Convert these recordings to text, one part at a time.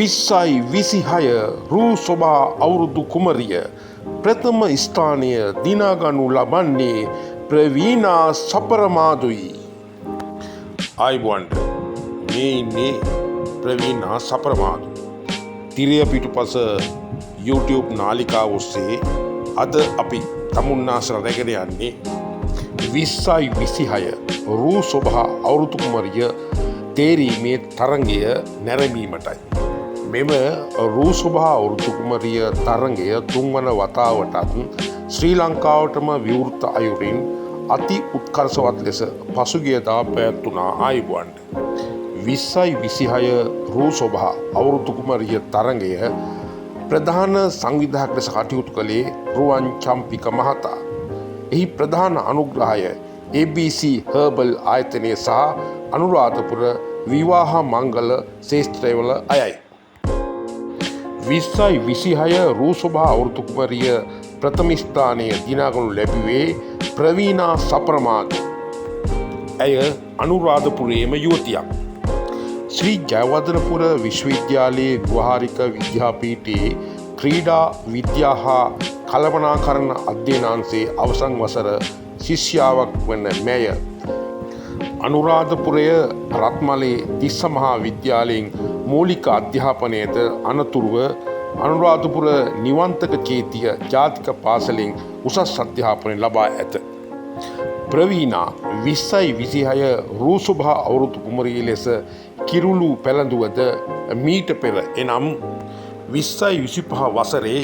2026 රූ සොබා අවුරුදු කුමරිය ප්‍රථම ස්ථානය දිනාගනු ලබන්නේ ප්‍රවීණා සපරමාදුයි. ආයිබෝන්ට මේ ඉන්නේ ප්‍රවීණා සපරමාදු. තිරය පිටුපස YouTube නාලිකාව ඔස්සේ අද අපි තමුන්නාසල රැගෙන යන්නේ 2026 රූ සොබා අවුරුදු කුමරිය තේරීමේ තරඟය නැරඹීමටයි. මෙම රූ සොබා අවුරුදු කුමරිය තරඟය තුන්වන වතාවටත් ශ්‍රී ලංකාවටම විවෘත අයුරින් අති උත්කර්ෂවත් ලෙස පසුගියදා පැවැත්වුණා. ආයිබෝන්ට 2026 රූ සොබා අවුරුදු කුමරිය තරඟය ප්‍රධාන සංවිධායක ලෙස කටයුතු කළේ රුවන් චම්පික මහතා. එහි ප්‍රධාන අනුග්‍රහය ABC හර්බල් ආයතනය සහ අනුරාධපුර විවාහ මංගල ශේෂ්ත්‍රවල අයයි. 2026 රූ සොබා අවුරුදු කුමරිය ප්‍රථම ස්ථානය දිනාගනු ලැබුවේ ප්‍රවීණා සපරමාදු. ඇය අනුරාධපුරයේම යුවතියක්. ශ්‍රී ජයවර්ධනපුර විශ්වවිද්‍යාලයේ ව්‍යවහාරික විද්‍යාපීඨයේ ක්‍රීඩා විද්‍යා හා කළමනාකරණ අධ්‍යයනාංශයේ අවසන් වසර ශිෂ්‍යාවක් වන මෙය අනුරාධපුරය රත්මලේ තිස්ස මහා විද්‍යාලයෙන් මූලික අධ්‍යාපනයද අනතුරුව අනුරාධපුර නිවන්තක චේතිය ජාතික පාසලෙන් උසස් අධ්‍යාපනය ලබා ඇත. ප්‍රවීණා 2026 රූ සොබා අවුරුදු කුමරිය ලෙස කිරුළු පැළඳුවද මීට පෙර එනම් 2025 වසරේ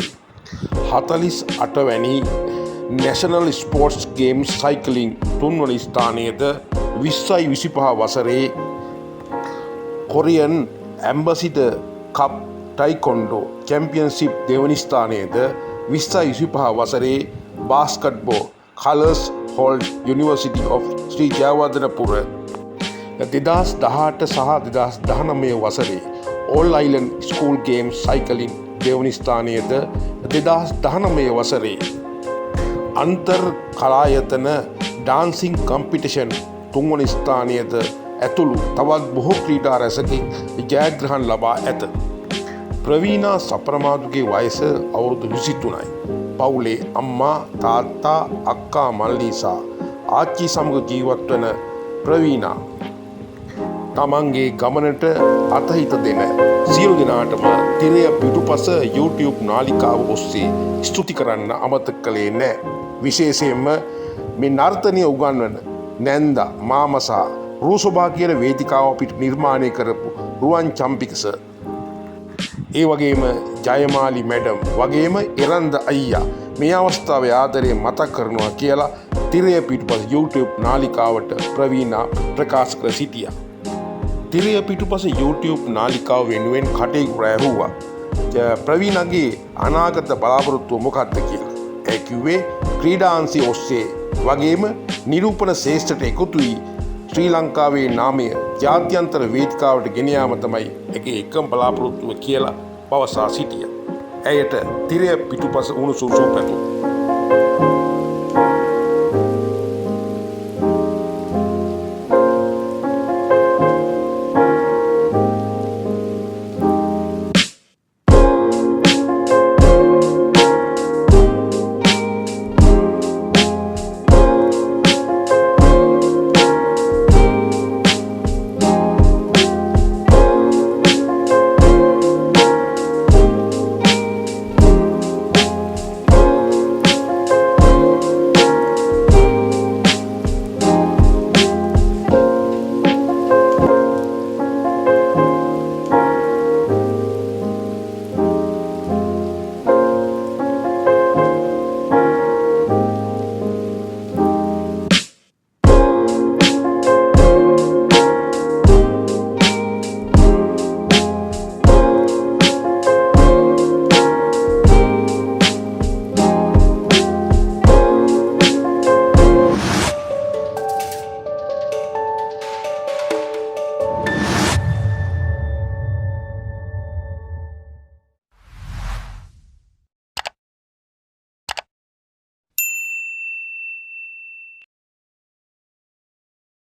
48 වැනි නැෂනල් ස්පෝර්ට්ස් ගේම්ස් සයිකලින් තුන්වන ස්ථානයේද 2025 වසරේ කොරියන් ඇම්බසිඩර් කප් ටයිකොන්ඩෝ චැම්පියන්ෂිප් දෙවනි ස්ථානයේද 2025 වසරේ බාස්කට්බෝල් කලර්ස් හෝල්ඩ් යුනිවර්සිටි ඔෆ් ශ්‍රී ජයවර්ධනපුර 2018 සහ 2019 වසරේ all island school games cycling දෙවනි ස්ථානයේද 2019 වසරේ අන්තර් කලායතන ඩාන්සිං කම්පිටිෂන් තුන්වන ස්ථානයේද ඇතුළු තවත් බොහෝ ක්‍රීඩා රැසකින් ජයග්‍රහණ ලබා ඇත. ප්‍රවීණා සපරමාදුගේ වයස අවුරුදු 23යි. පවුලේ අම්මා තාත්තා අක්කා මල්ලී සහ ආච්චි සමග ජීවත් වන ප්‍රවීණා තමන්ගේ ගමනට අතහිත දෙන සියලු දෙනාටම තිරය පිටුපස YouTube නාලිකාව ඔස්සේ ස්තුති කරන්න අමතක කළේ නැහැ. විශේෂයෙන්ම මේ නර්තනය උගන්වන නැන්දා මාමසා රූ සොබා කියන වේදිකාව අපිට නිර්මාණය කරපු රුවන් චම්පික සර්, ඒ වගේම ජයමාලි මැඩම් වගේම එරන්ද අයියා මේ අවස්ථාවේ ආදරය මතක් කරනවා කියලා තිරය පිටුපස YouTube නාලිකාවට ප්‍රවීණා ප්‍රකාශ කර සිටියා. තිරය පිටුපස YouTube නාලිකාව වෙනුවෙන් කටයුතු ඇහුවා ප්‍රවීණාගේ අනාගත බලාපොරොත්තුව මොකක්ද කියලා. ඒ කිව්වේ ක්‍රීඩාංශය ඔස්සේ වගේම නිරූපණ ශ්‍රේෂ්ඨට එකතු වී ශ්‍රී ලංකාවේ නාමය ජාත්‍යන්තර වේදිකාවට ගෙන යාම තමයි එකම බලාපොරොත්තුව කියලා පවසා සිටියා. ඇයට තිරය පිටුපස උණුසුම් සුවපැතුම්.